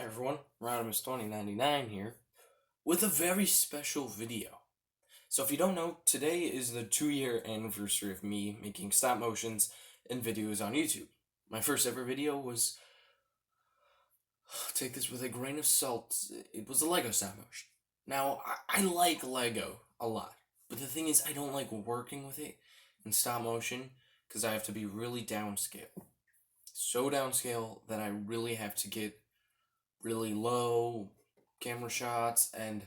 Hi everyone, Rodimus2099 here, with a very special video. So if you don't know, today is the 2-year anniversary of me making stop motions and videos on YouTube. My first ever video was, take this with a grain of salt, it was a Lego stop motion. Now, I like Lego a lot, but the thing is I don't like working with it in stop motion because I have to be really downscale. So downscale that I really have to get really low camera shots, and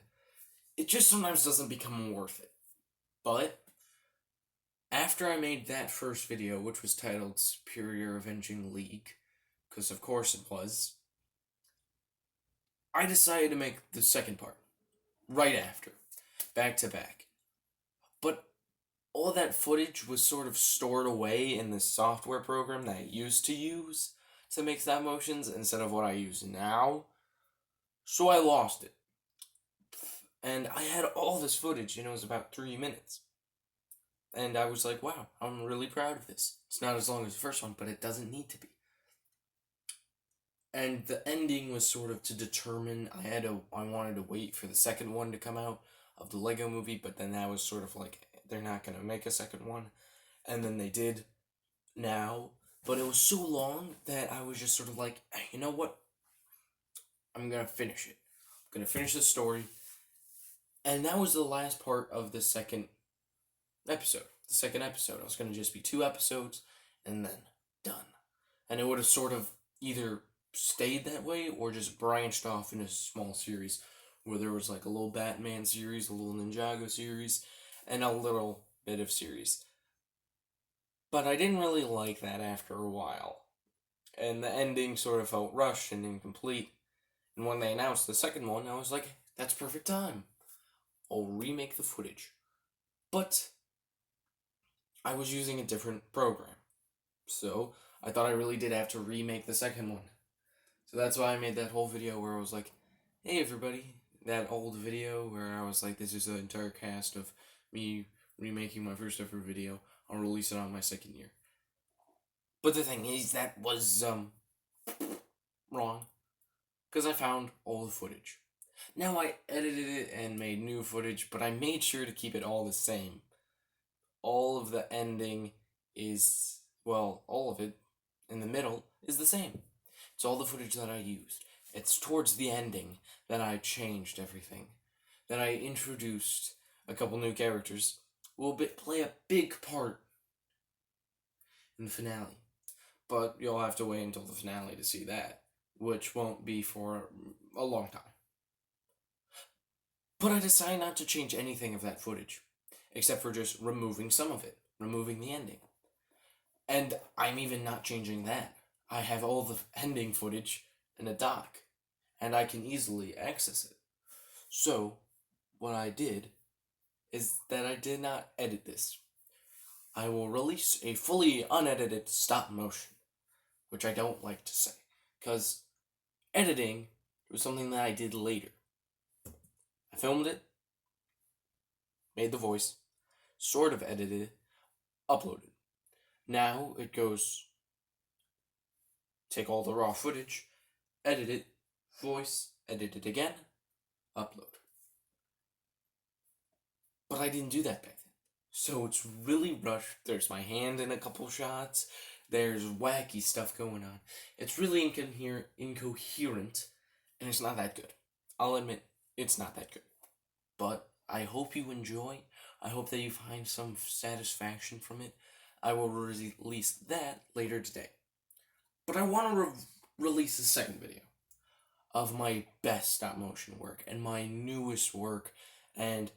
it just sometimes doesn't become worth it. But after I made that first video, which was titled Superior Avenging League, because of course it was, I decided to make the second part right after, back to back. But all that footage was sort of stored away in this software program that I used to use to make stop motions instead of what I use now. So I lost it. And I had all this footage, and it was about 3 minutes. And I was like, wow, I'm really proud of this. It's not as long as the first one, but it doesn't need to be. And the ending was sort of to determine, I wanted to wait for the second one to come out of the Lego movie, but then that was sort of like, they're not going to make a second one. And then they did now. But it was so long that I was just sort of like, hey, you know what? I'm going to finish it. I'm going to finish the story. And that was the last part of the second episode. The second episode. It was going to just be 2 episodes and then done. And it would have sort of either stayed that way or just branched off in a small series where there was like a little Batman series, a little Ninjago series, and a little bit of series. But I didn't really like that after a while. And the ending sort of felt rushed and incomplete. And when they announced the second one, I was like, that's perfect time. I'll remake the footage. But I was using a different program. So I thought I really did have to remake the second one. So that's why I made that whole video where I was like, hey everybody. That old video where I was like, this is the entire cast of me remaking my first ever video. I'll release it on my second year. But the thing is, that was, wrong. Because I found all the footage. Now I edited it and made new footage, but I made sure to keep it all the same. All of the ending is, well, all of it in the middle is the same. It's all the footage that I used. It's towards the ending that I changed everything. That I introduced a couple new characters who will play a big part in the finale. But you'll have to wait until the finale to see that, which won't be for a long time. But I decided not to change anything of that footage, except for just removing some of it, removing the ending. And I'm even not changing that. I have all the ending footage in a doc, and I can easily access it. So, what I did is that I did not edit this. I will release a fully unedited stop motion, which I don't like to say, because editing was something that I did later. I filmed it, made the voice, sort of edited it, uploaded. Now it goes, take all the raw footage, edit it, voice, edit it again, upload. But I didn't do that back then. So it's really rushed. There's my hand in a couple shots. There's wacky stuff going on. It's really incoherent, and it's not that good. I'll admit, it's not that good. But I hope you enjoy. I hope that you find some satisfaction from it. I will release that later today. But I want to release a second video of my best stop motion work and my newest work and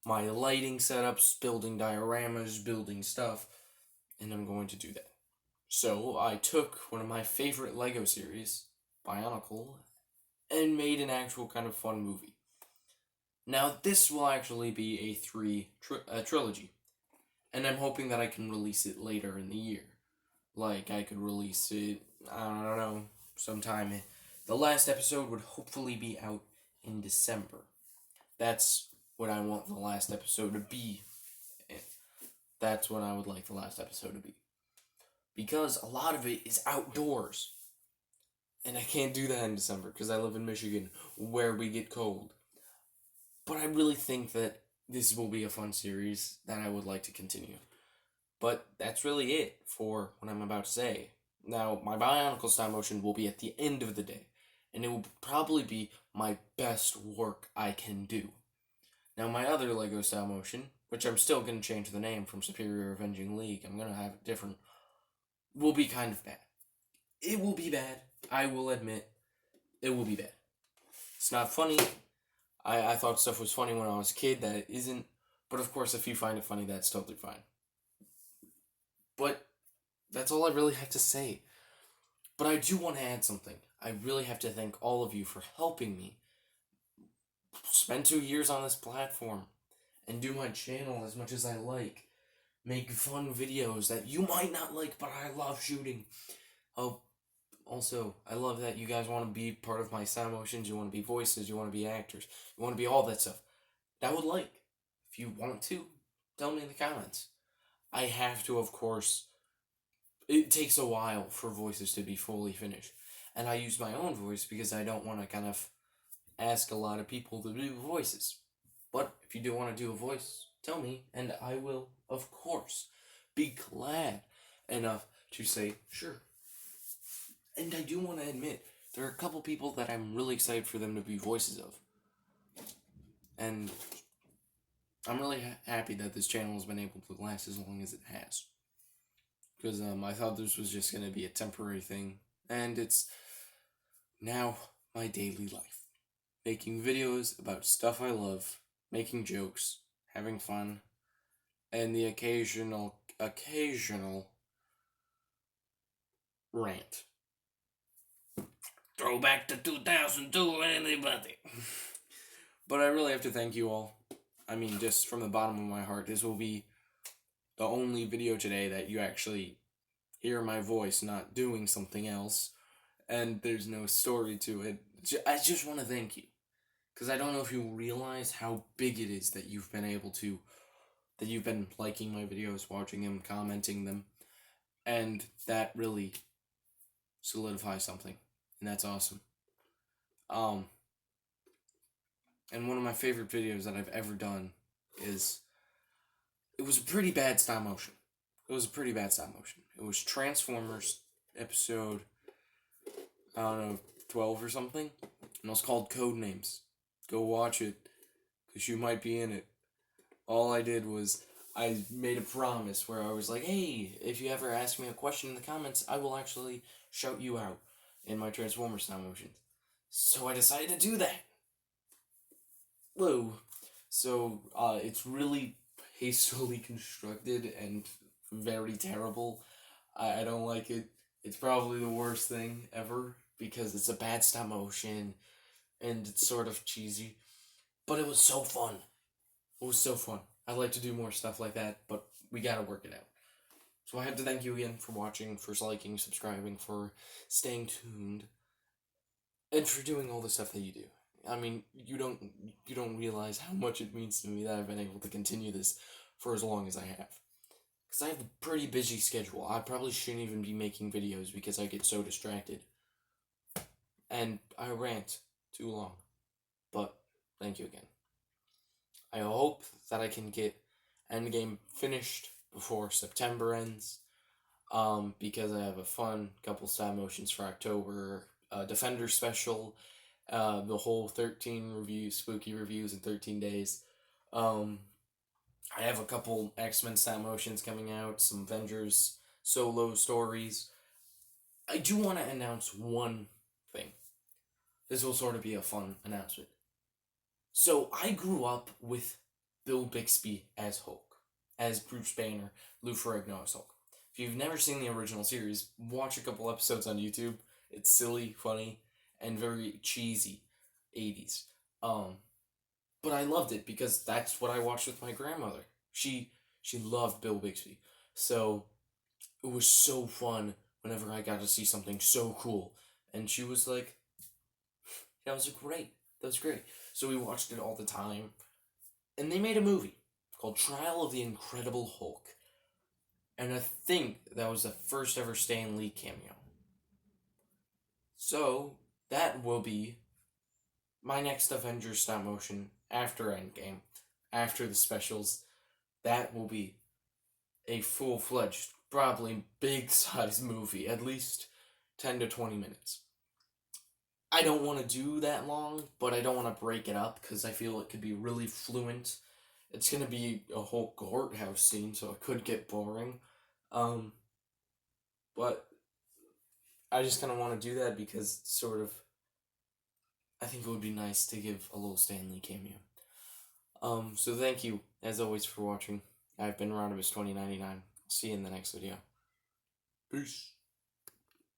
my lighting setups, building dioramas, building stuff, and I'm going to do that. So I took one of my favorite Lego series, Bionicle, and made an actual kind of fun movie. Now this will actually be a trilogy, and I'm hoping that I can release it later in the year. Like, I could release it, I don't know, sometime. The last episode would hopefully be out in December. That's what I want the last episode to be. That's what I would like the last episode to be. Because a lot of it is outdoors. And I can't do that in December because I live in Michigan where we get cold. But I really think that this will be a fun series that I would like to continue. But that's really it for what I'm about to say. Now, my Bionicle stop motion will be at the end of the day, and it will probably be my best work I can do. Now, my other Lego style motion, which I'm still going to change the name from Superior Avenging League, I'm going to have it different, will be kind of bad. It will be bad. I will admit, it will be bad. It's not funny. I thought stuff was funny when I was a kid that it isn't. But of course, if you find it funny, that's totally fine. But that's all I really have to say. But I do want to add something. I really have to thank all of you for helping me spend 2 years on this platform and do my channel as much as I like. Make fun videos that you might not like, but I love shooting. Oh, also, I love that you guys want to be part of my sound motions, you want to be voices, you want to be actors, you want to be all that stuff. That would like. If you want to, tell me in the comments. I have to, of course. It takes a while for voices to be fully finished. And I use my own voice because I don't want to kind of ask a lot of people to do voices. But if you do want to do a voice, tell me, and I will, of course, be glad enough to say, sure. And I do want to admit, there are a couple people that I'm really excited for them to be voices of. And I'm really happy that this channel has been able to last as long as it has. Because I thought this was just going to be a temporary thing. And it's now my daily life. Making videos about stuff I love, making jokes, having fun, and the occasional rant. Throwback to 2002, anybody. But I really have to thank you all. I mean, just from the bottom of my heart, this will be the only video today that you actually hear my voice, not doing something else, and there's no story to it. I just want to thank you, because I don't know if you realize how big it is that you've been liking my videos, watching them, commenting them, and that really solidifies something, and that's awesome. And one of my favorite videos that I've ever done is, it was a pretty bad stop motion. It was Transformers episode, I don't know, 12 or something, and it was called Codenames. Go watch it, because you might be in it. All I did was, I made a promise where I was like, hey, if you ever ask me a question in the comments, I will actually shout you out in my Transformers stop motions. So I decided to do that. Whoa. So, it's really hastily constructed and very terrible. I don't like it. It's probably the worst thing ever because it's a bad stop motion and it's sort of cheesy. But it was so fun. It was so fun. I'd like to do more stuff like that, but we gotta work it out. So I have to thank you again for watching, for liking, subscribing, for staying tuned, and for doing all the stuff that you do. I mean, you don't realize how much it means to me that I've been able to continue this for as long as I have. Because I have a pretty busy schedule. I probably shouldn't even be making videos because I get so distracted. And I rant too long. But thank you again. I hope that I can get Endgame finished before September ends. Because I have a fun couple stop motions for October, Defender special, the whole 13 spooky reviews in 13 days. I have a couple X-Men stop motions coming out, some Avengers solo stories. I do want to announce one thing. This will sort of be a fun announcement. So I grew up with Bill Bixby as Hulk, as Bruce Banner, Lou Ferrigno as Hulk. If you've never seen the original series, watch a couple episodes on YouTube. It's silly, funny, and very cheesy 80s. But I loved it because that's what I watched with my grandmother. She loved Bill Bixby. So it was so fun whenever I got to see something so cool. And she was like, that was great. That was great. So we watched it all the time. And they made a movie called Trial of the Incredible Hulk. And I think that was the first ever Stan Lee cameo. So that will be my next Avengers stop motion after Endgame, after the specials. That will be a full fledged, probably big size movie, at least 10 to 20 minutes. I don't want to do that long, but I don't want to break it up because I feel it could be really fluent. It's going to be a whole courthouse scene, so it could get boring. Um, but I just kind of want to do that because sort of I think it would be nice to give a little Stanley cameo. So thank you as always for watching. I've been Rondibus 2099. See you in the next video. Peace.